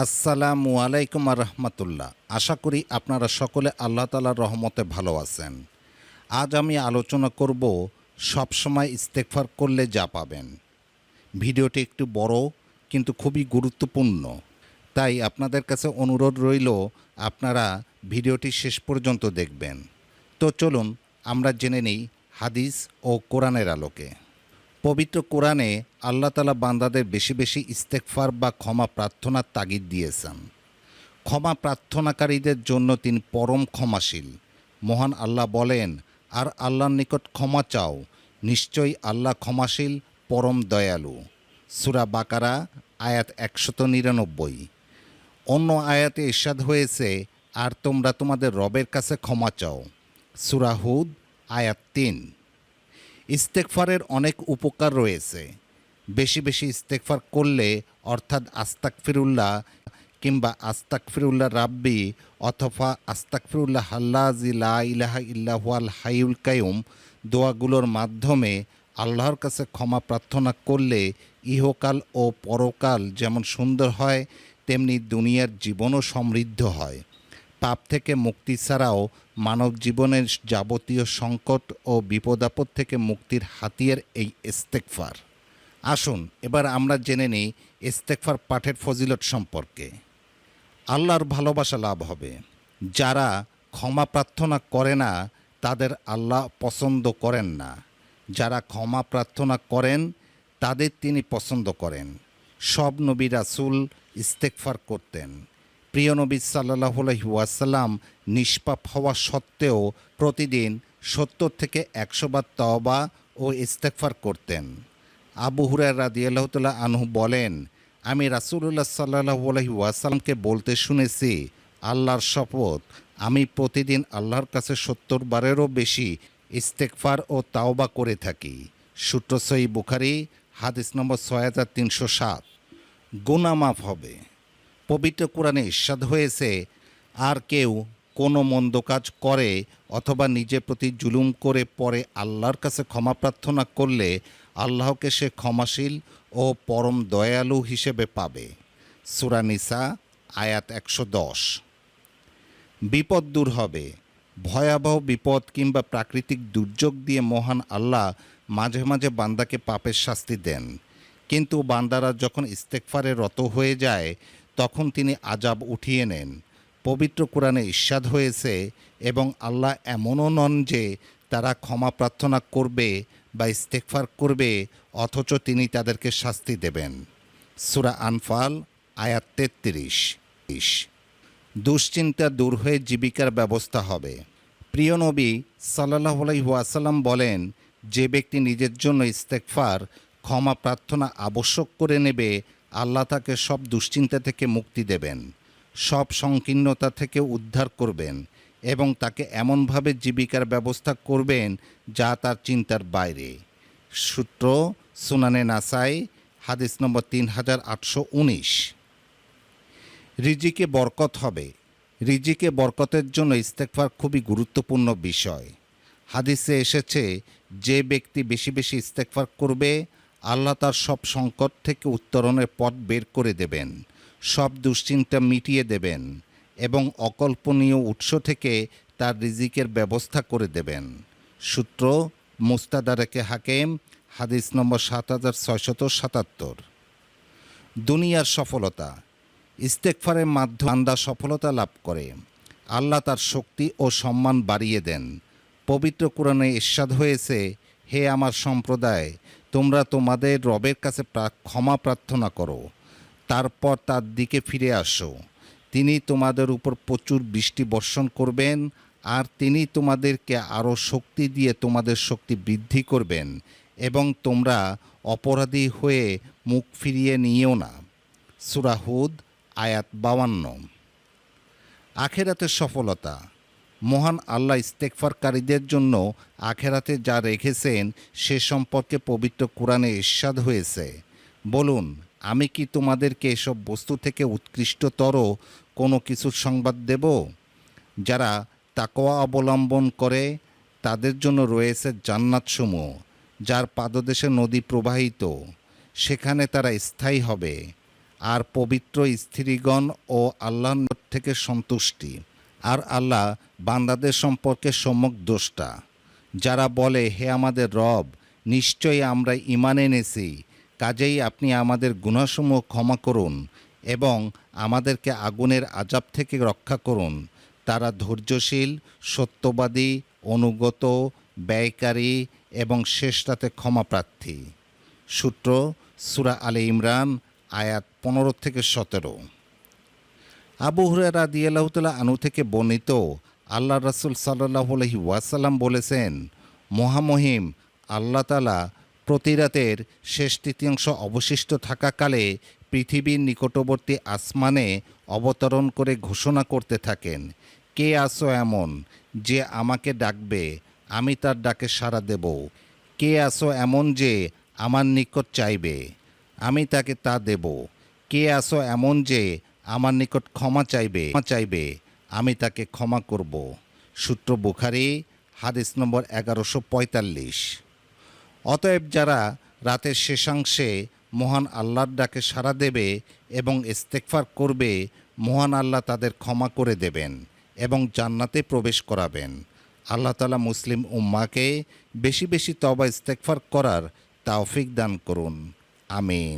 আসসালামু আলাইকুম রহমতুল্লাহ। আশা করি আপনারা সকলে আল্লাহ তাআলার রহমতে ভালো আছেন। আজ আমি আলোচনা করব সবসময় ইস্তেগফার করলে যা পাবেন। ভিডিওটি একটু বড় কিন্তু খুবই গুরুত্বপূর্ণ, তাই আপনাদের কাছে অনুরোধ রইল আপনারা ভিডিওটি শেষ পর্যন্ত দেখবেন। তো চলুন আমরা জেনে নিই হাদিস ও কোরআনের আলোকে। পবিত্র কোরআনে আল্লাহ তাআলা বান্দাদের বেশি বেশি ইস্তেগফার বা ক্ষমা প্রার্থনার তাগিদ দিয়েছেন। ক্ষমা প্রার্থনাকারীদের জন্য তিনি পরম ক্ষমাশীল। মহান আল্লাহ বলেন, আর আল্লাহর নিকট ক্ষমা চাও, নিশ্চয়ই আল্লাহ ক্ষমাশীল পরম দয়ালু। সূরা বাকারা আয়াত ১৯৯। অন্য আয়াতে ইরশাদ হয়েছে, আর তোমরা তোমাদের রবের কাছে ক্ষমা চাও। সূরা হুদ আয়াত ৩। ইস্তেগফারের অনেক উপকার রয়েছে। বেশি বেশি ইস্তেগফার করলে, অর্থাৎ আস্তাগফিরুল্লাহ কিংবা আস্তাগফিরুল্লাহ রাব্বি অথবা আস্তাগফিরুল্লাহ আল্লাযী লা ইলাহা ইল্লা হুয়াল হাইয়ুল কাইয়ুম দোয়াগুলোর মাধ্যমে আল্লাহর কাছে ক্ষমা প্রার্থনা করলে ইহকাল ও পরকাল যেমন সুন্দর হয়, তেমনি দুনিয়ার জীবনও সমৃদ্ধ হয়। পাপ থেকে মুক্তি ছাড়াও মানব জীবনের যাবতীয় সংকট ও বিপদাপদ থেকে মুক্তির হাতিয়ার এই ইস্তেগফার। আসুন এবার আমরা জেনে নিই ইস্তেগফার পাঠের ফজিলত সম্পর্কে। আল্লাহর ভালোবাসা লাভ হবে। যারা ক্ষমা প্রার্থনা করে না তাদের আল্লাহ পছন্দ করেন না। যারা ক্ষমা প্রার্থনা করেন তাদের তিনি পছন্দ করেন। সব নবী রাসূল ইস্তেগফার করতেন। প্রিয় নবী সাল্লাল্লাহু আলাইহি ওয়াসাল্লাম নিষ্পাপ হওয়া সত্ত্বেও প্রতিদিন ৭০ থেকে ১০০ বার তওবা ও ইস্তেগফার করতেন। আবু হুরায়রা রাদিয়াল্লাহু তাআলা আনহু বলেন, আমি রাসূলুল্লাহ সাল্লাল্লাহু আলাইহি ওয়াসাল্লামকে বলতে শুনেছি, আল্লাহর শপথ, আমি প্রতিদিন আল্লাহর কাছে ৭০ বারেরও বেশি ইস্তেগফার ও তাওবা করে থাকি। সূত্র সহিহ বুখারী হাদিস নম্বর ৬৩০৭। গুনাহ মাফ হবে। পবিত্র কোরআনে ইরশাদ হয়েছে, আর কেউ কোনো মন্দ কাজ করে অথবা নিজের প্রতি জুলুম করে পরে আল্লাহর কাছে ক্ষমা প্রার্থনা করলে আল্লাহকে সে ক্ষমাশীল ও পরম দয়ালু হিসেবে পাবে। সূরা নিসা আয়াত ১১০। বিপদ দূর হবে। ভয়াবহ বিপদ কিংবা প্রাকৃতিক দুর্যোগ দিয়ে মহান আল্লাহ মাঝে মাঝে বান্দাকে পাপের শাস্তি দেন, কিন্তু বান্দারা যখন ইস্তেগফারে রত হয়ে যায় তখন তিনি আযাব উঠিয়ে নেন। পবিত্র কোরআনে ইরশাদ হয়েছে, এবং আল্লাহ এমনও নন যে তারা ক্ষমা প্রার্থনা করবে বা ইস্তেগফার করবে অথচ তিনি তাদেরকে শাস্তি দেবেন। সূরা আনফাল আয়াত ৩৩। দুশ্চিন্তা দূর হয়ে জীবিকার ব্যবস্থা হবে। প্রিয় নবী সাল্লাল্লাহু আলাইহি ওয়াসাল্লাম বলেন, যে ব্যক্তি নিজের জন্য ইস্তেগফার ক্ষমা প্রার্থনা আবশ্যক করে নেবে, আল্লাহ তাকে সব দুশ্চিন্তা থেকে মুক্তি দেবেন, সব সংকীর্ণতা থেকে উদ্ধার করবেন এবং তাকে এমনভাবে জীবিকার ব্যবস্থা করবেন যা তার চিন্তার বাইরে। সূত্র সুনানে নাসাই হাদিস নম্বর ৩৮১৯। রিজিকে বরকত হবে। রিজিকে বরকতের জন্য ইস্তেগফার খুবই গুরুত্বপূর্ণ বিষয়। হাদিসে এসেছে, যে ব্যক্তি বেশি বেশি ইস্তেগফার করবে আল্লাহ তার সব সংকট থেকে উত্তরণের পথ বের করে দেবেন, সব দুশ্চিন্তা মিটিয়ে দেবেন এবং অকল্পনীয় উৎস থেকে তার রিজিকের ব্যবস্থা করে দেবেন। সূত্র মুস্তাদরাকে হাকিম হাদিস নম্বর ৭৬৭৭। দুনিয়ার সফলতা। ইস্তেগফারের মাধ্যমে বান্দা সফলতা লাভ করে। আল্লাহ তার শক্তি ও সম্মান বাড়িয়ে দেন। পবিত্র কোরআনে ইরশাদ হয়েছে, হে আমার সম্প্রদায়, তোমরা তোমাদের রবের কাছে ক্ষমা প্রার্থনা করো, তারপর তার দিকে ফিরে আসো। তিনি তোমাদের উপর প্রচুর বৃষ্টি বর্ষণ করবেন, আর তিনি তোমাদেরকে আরও শক্তি দিয়ে তোমাদের শক্তি বৃদ্ধি করবেন, এবং তোমরা অপরাধী হয়ে মুখ ফিরিয়ে নিও না। সূরা হুদ আয়াত ৫২। আখেরাতের সফলতা। মহান আল্লাহ ইস্তেগফারকারীদের জন্য আখেরাতে যা রেখেছেন সে সম্পর্কে পবিত্র কোরআনে ইরশাদ হয়েছে, বলুন, আমি কি তোমাদেরকে এসব বস্তু থেকে উৎকৃষ্টতর কোনো কিছুর সংবাদ দেব? যারা তাকওয়া অবলম্বন করে তাদের জন্য রয়েছে জান্নাতসমূহ, যার পাদদেশে নদী প্রবাহিত, সেখানে তারা স্থায়ী হবে। আর পবিত্র স্ত্রীগণ ও আল্লাহর নিকট থেকে সন্তুষ্টি। আর আল্লাহ বান্দাদের সম্পর্কে সম্যক দ্রষ্টা। যারা বলে, হে আমাদের রব, নিশ্চয়ই আমরা ঈমান এনেছি, কাজেই আপনি আমাদের গুনাহসমূহ ক্ষমা করুন এবং আমাদেরকে আগুনের আযাব থেকে রক্ষা করুন, তারা ধৈর্যশীল, সত্যবাদী, অনুগত, ব্যয়কারী এবং শেষ রাতে ক্ষমাপ্রার্থী। সূত্র সূরা আলে ইমরান আয়াত 15-17। আবু হুরায়রা রাদিয়াল্লাহু তাআলা আনহু থেকে বর্ণিত, আল্লাহ রাসূল সাল্লাল্লাহু আলাইহি ওয়াসাল্লাম বলেছেন, মহামহিম আল্লাহ তাআলা প্রতি রাতের শেষ তৃতীয়াংশ অবশিষ্ট থাকাকালে পৃথিবীর নিকটবর্তী আসমানে অবতরণ করে ঘোষণা করতে থাকেন, কে আসো এমন যে আমাকে ডাকবে, আমি তার ডাকে সাড়া দেব। কে আসো এমন যে আমার নিকট চাইবে, আমি তাকে তা দেব। কে আসো এমন যে আমার নিকট ক্ষমা চাইবে, আমি তাকে ক্ষমা করব। সূত্র বুখারী, হাদিস নম্বর 1145। অতএব যারা রাতের শেষাংশে মহান আল্লাহর ডাকে সাড়া দেবে এবং ইস্তেগফার করবে, মহান আল্লাহ তাদের ক্ষমা করে দেবেন এবং জান্নাতে প্রবেশ করাবেন। আল্লাহ তাআলা মুসলিম উম্মাহকে বেশি বেশি তওবা ইস্তেগফার করার তৌফিক দান করুন। আমিন।